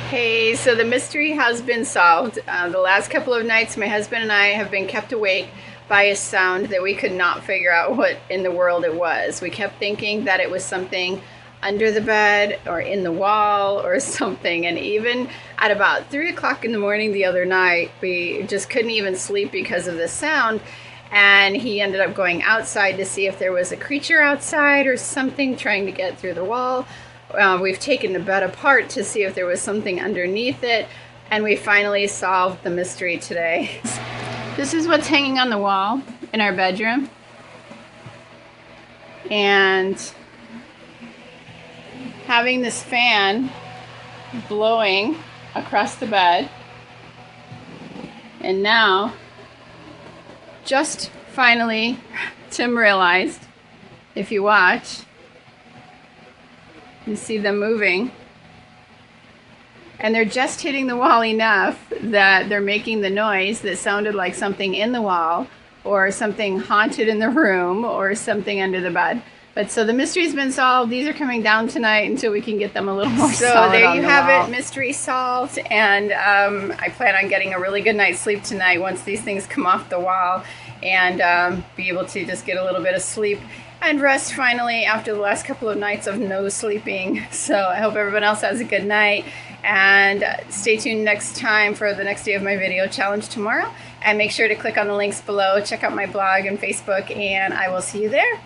Hey, so the mystery has been solved. The last couple of nights, my husband and I have been kept awake by a sound that we could not figure out what in the world it was. We kept thinking that it was something under the bed or in the wall or something. And even at about 3 o'clock in the morning the other night, we just couldn't even sleep because of the sound. And he ended up going outside to see if there was a creature outside or something trying to get through the wall. We've taken the bed apart to see if there was something underneath it, and we finally solved the mystery today. This is what's hanging on the wall in our bedroom, and having this fan blowing across the bed, and now just finally Tim realized, if you watch, you see them moving, and they're just hitting the wall enough that they're making the noise that sounded like something in the wall or something haunted in the room or something under the bed. But so the mystery's been solved. These are coming down tonight until we can get them a little more solid. So there you have it, mystery solved, and I plan on getting a really good night's sleep tonight once these things come off the wall, and be able to just get a little bit of sleep and rest finally after the last couple of nights of no sleeping. So I hope everyone else has a good night, and stay tuned next time for the next day of my video challenge tomorrow, and make sure to click on the links below, check out my blog and Facebook, and I will see you there.